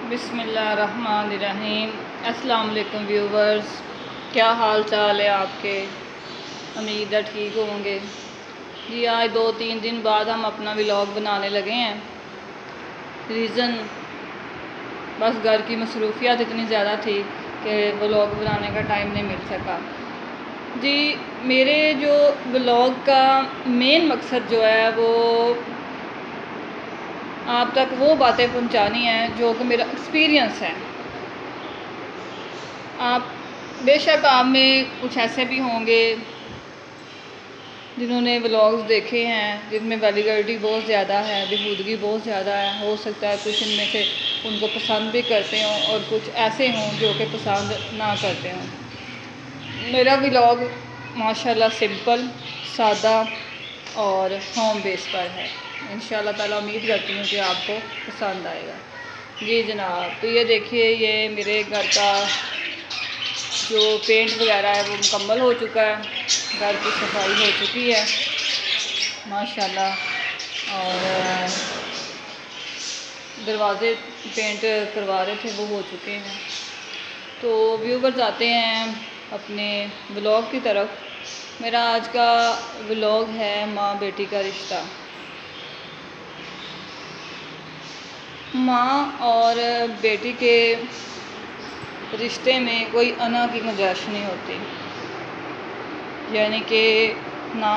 بسم اللہ الرحمن الرحیم۔ السلام علیکم ویورز، کیا حال چال ہے آپ کے؟ امید ہے ٹھیک ہوں گے۔ جی آج 2-3 دن بعد ہم اپنا ولاگ بنانے لگے ہیں۔ ریزن بس گھر کی مصروفیات اتنی زیادہ تھی کہ ولاگ بنانے کا ٹائم نہیں مل سکا۔ جی میرے جو ولاگ کا مین مقصد جو ہے وہ آپ تک وہ باتیں پہنچانی ہیں جو کہ میرا ایکسپیرینس ہے۔ بے شک آپ میں کچھ ایسے بھی ہوں گے جنہوں نے ولاگز دیکھے ہیں جن میں ویلیگرٹی بہت زیادہ ہے، بےہودگی بہت زیادہ ہے۔ ہو سکتا ہے کچھ ان میں سے ان کو پسند بھی کرتے ہوں اور کچھ ایسے ہوں جو کہ پسند نہ کرتے ہوں۔ میرا ولاگ ماشاءاللہ سمپل، سادہ اور ہوم بیس پر ہے۔ انشاءاللہ تعالیٰ امید کرتی ہوں کہ آپ کو پسند آئے گا۔ جی جناب، تو یہ دیکھیے یہ میرے گھر کا جو پینٹ وغیرہ ہے وہ مکمل ہو چکا ہے، گھر کی صفائی ہو چکی ہے ماشاءاللہ، اور دروازے پینٹ کروا رہے تھے وہ ہو چکے ہیں۔ تو ویورز آتے ہیں اپنے ولاگ کی طرف۔ میرا آج کا ولاگ ہے ماں بیٹی کا رشتہ۔ ماں اور بیٹی کے رشتے میں کوئی انا کی گنجائش نہیں ہوتی، یعنی کہ نہ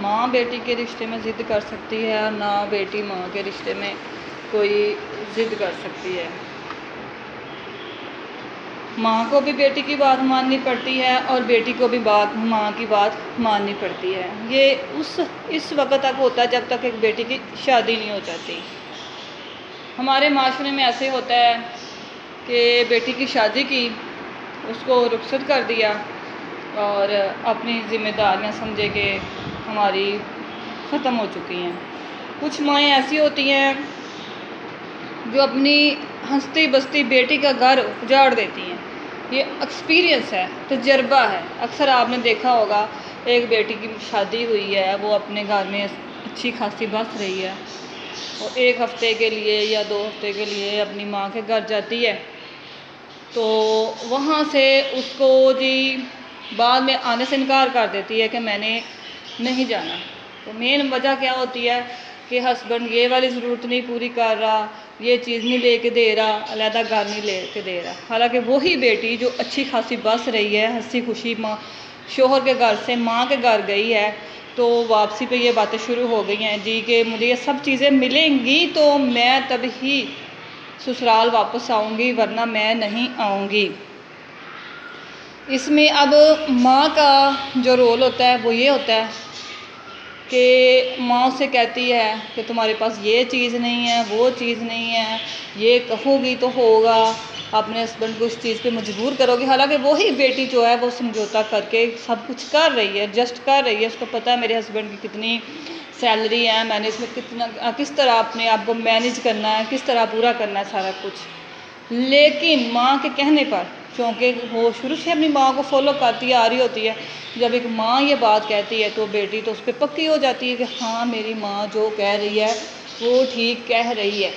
ماں بیٹی کے رشتے میں ضد کر سکتی ہے اور نہ بیٹی ماں کے رشتے میں کوئی ضد کر سکتی ہے۔ ماں کو بھی بیٹی کی بات ماننی پڑتی ہے اور بیٹی کو بھی ماں کی بات ماننی پڑتی ہے۔ یہ اس وقت تک ہوتا ہے جب تک ایک بیٹی کی شادی نہیں ہو جاتی۔ ہمارے معاشرے میں ایسے ہوتا ہے کہ بیٹی کی شادی کی، اس کو رخصت کر دیا اور اپنی ذمہ داریاں سمجھے کہ ہماری ختم ہو چکی ہیں۔ کچھ مائیں ایسی ہوتی ہیں جو اپنی ہنستی بستی بیٹی کا گھر اجاڑ دیتی ہیں۔ یہ ایکسپیرینس ہے، تجربہ ہے۔ اکثر آپ نے دیکھا ہوگا ایک بیٹی کی شادی ہوئی ہے، وہ اپنے گھر میں اچھی خاصی بس رہی ہے، اور 1 ہفتے کے لیے یا 2 ہفتے کے لیے اپنی ماں کے گھر جاتی ہے، تو وہاں سے اس کو بعد میں آنے سے انکار کر دیتی ہے کہ میں نے نہیں جانا۔ تو مین وجہ کیا ہوتی ہے کہ ہسبینڈ یہ والی ضرورت نہیں پوری کر رہا، یہ چیز نہیں لے کے دے رہا، علیحدہ گھر نہیں لے کے دے رہا۔ حالانکہ وہی بیٹی جو اچھی خاصی بس رہی ہے، ہنسی خوشی ماں شوہر کے گھر سے ماں کے گھر گئی ہے، تو واپسی پہ یہ باتیں شروع ہو گئی ہیں جی کہ مجھے یہ سب چیزیں ملیں گی تو میں تب ہی سسرال واپس آؤں گی، ورنہ میں نہیں آؤں گی۔ اس میں اب ماں کا جو رول ہوتا ہے وہ یہ ہوتا ہے کہ ماں اسے کہتی ہے کہ تمہارے پاس یہ چیز نہیں ہے، وہ چیز نہیں ہے، یہ کہو گی تو ہوگا، اپنے ہسبینڈ کو اس چیز پہ مجبور کرو گی۔ حالانکہ وہی بیٹی جو ہے وہ سمجھوتا کر کے سب کچھ کر رہی ہے، ایڈجسٹ کر رہی ہے۔ اس کو پتہ ہے میرے ہسبینڈ کی کتنی سیلری ہے، میں نے اس میں کس طرح اپنے آپ کو مینیج کرنا ہے، کس طرح پورا کرنا ہے سارا کچھ۔ لیکن ماں کے کہنے پر، چونکہ وہ شروع سے اپنی ماں کو فالو کرتی آ رہی ہوتی ہے، جب ایک ماں یہ بات کہتی ہے تو بیٹی تو اس پہ پکی ہو جاتی ہے کہ ہاں میری ماں جو کہہ رہی ہے وہ ٹھیک کہہ رہی ہے،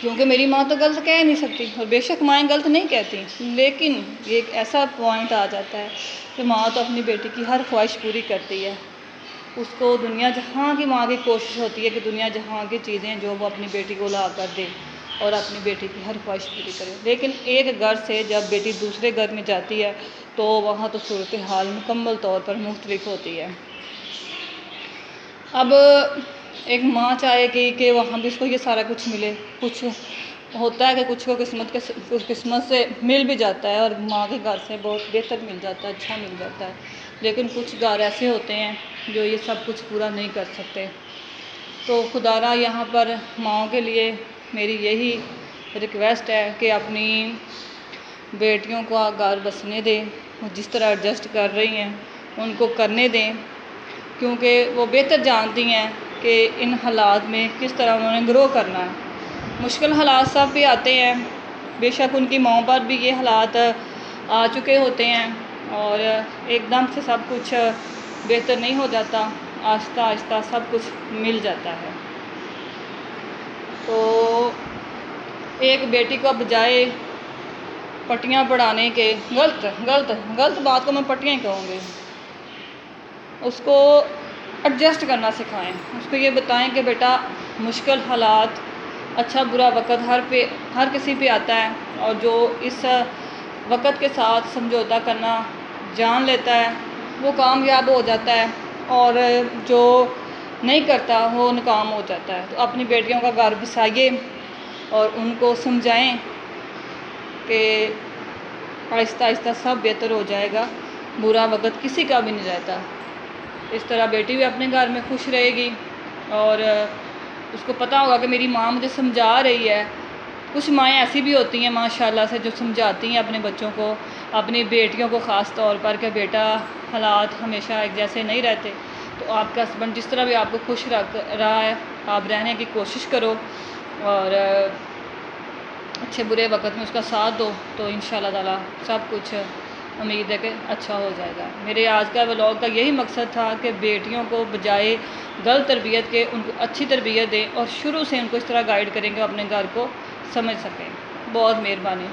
کیونکہ میری ماں تو غلط کہہ نہیں سکتی۔ اور بے شک مائیں غلط نہیں کہتی، لیکن ایک ایسا پوائنٹ آ جاتا ہے کہ ماں تو اپنی بیٹی کی ہر خواہش پوری کرتی ہے۔ اس کو دنیا جہاں کی ماں کی کوشش ہوتی ہے کہ دنیا جہاں کی چیزیں جو وہ اپنی بیٹی کو لا کر دے اور اپنی بیٹی کی ہر خواہش پوری کرے۔ لیکن ایک گھر سے جب بیٹی دوسرے گھر میں جاتی ہے تو وہاں تو صورتحال مکمل طور پر مختلف ہوتی ہے۔ اب ایک ماں چاہے گی کہ وہاں بھی اس کو یہ سارا کچھ ملے، کچھ ہوتا ہے کہ کچھ کو قسمت سے مل بھی جاتا ہے اور ماں کے گھر سے بہت بہتر مل جاتا ہے، اچھا مل جاتا ہے، لیکن کچھ گھر ایسے ہوتے ہیں جو یہ سب کچھ پورا نہیں کر سکتے۔ تو خدا را یہاں پر ماؤں کے لیے میری یہی ریکویسٹ ہے کہ اپنی بیٹیوں کو گھر بسنے دیں، جس طرح ایڈجسٹ کر رہی ہیں ان کو کرنے دیں، کیونکہ وہ بہتر جانتی ہیں کہ ان حالات میں کس طرح انہوں نے گرو کرنا ہے۔ مشکل حالات سب بھی آتے ہیں، بے شک ان کی ماؤں پر بھی یہ حالات آ چکے ہوتے ہیں، اور ایک دم سے سب کچھ بہتر نہیں ہو جاتا، آہستہ آہستہ سب کچھ مل جاتا ہے۔ تو ایک بیٹی کو بجائے پٹیاں پڑھانے کے غلط بات کو میں پٹیاں ہی کہوں گی، اس کو ایڈجسٹ کرنا سکھائیں، اس کو یہ بتائیں کہ بیٹا مشکل حالات، اچھا برا وقت ہر کسی پہ آتا ہے، اور جو اس وقت کے ساتھ سمجھوتا کرنا جان لیتا ہے وہ کامیاب ہو جاتا ہے، اور جو نہیں کرتا وہ ناکام ہو جاتا ہے۔ تو اپنی بیٹیوں کا گھر بسائیے اور ان کو سمجھائیں کہ آہستہ آہستہ سب بہتر ہو جائے گا، برا وقت کسی کا بھی نہیں رہتا۔ اس طرح بیٹی بھی اپنے گھر میں خوش رہے گی، اور اس کو پتہ ہوگا کہ میری ماں مجھے سمجھا رہی ہے۔ کچھ مائیں ایسی بھی ہوتی ہیں ماشاءاللہ سے جو سمجھاتی ہیں اپنے بچوں کو، اپنی بیٹیوں کو خاص طور پر، کہ بیٹا حالات ہمیشہ ایک جیسے نہیں رہتے، تو آپ کا ہسبینڈ جس طرح بھی آپ کو خوش رکھ رہا ہے آپ رہنے کی کوشش کرو، اور اچھے برے وقت میں اس کا ساتھ دو، تو انشاءاللہ تعالیٰ سب کچھ امید ہے کہ اچھا ہو جائے گا۔ میرے آج کا ولاگ کا یہی مقصد تھا کہ بیٹیوں کو بجائے غلط تربیت کے ان کو اچھی تربیت دیں، اور شروع سے ان کو اس طرح گائیڈ کریں کہ اپنے گھر کو سمجھ سکیں۔ بہت مہربانی۔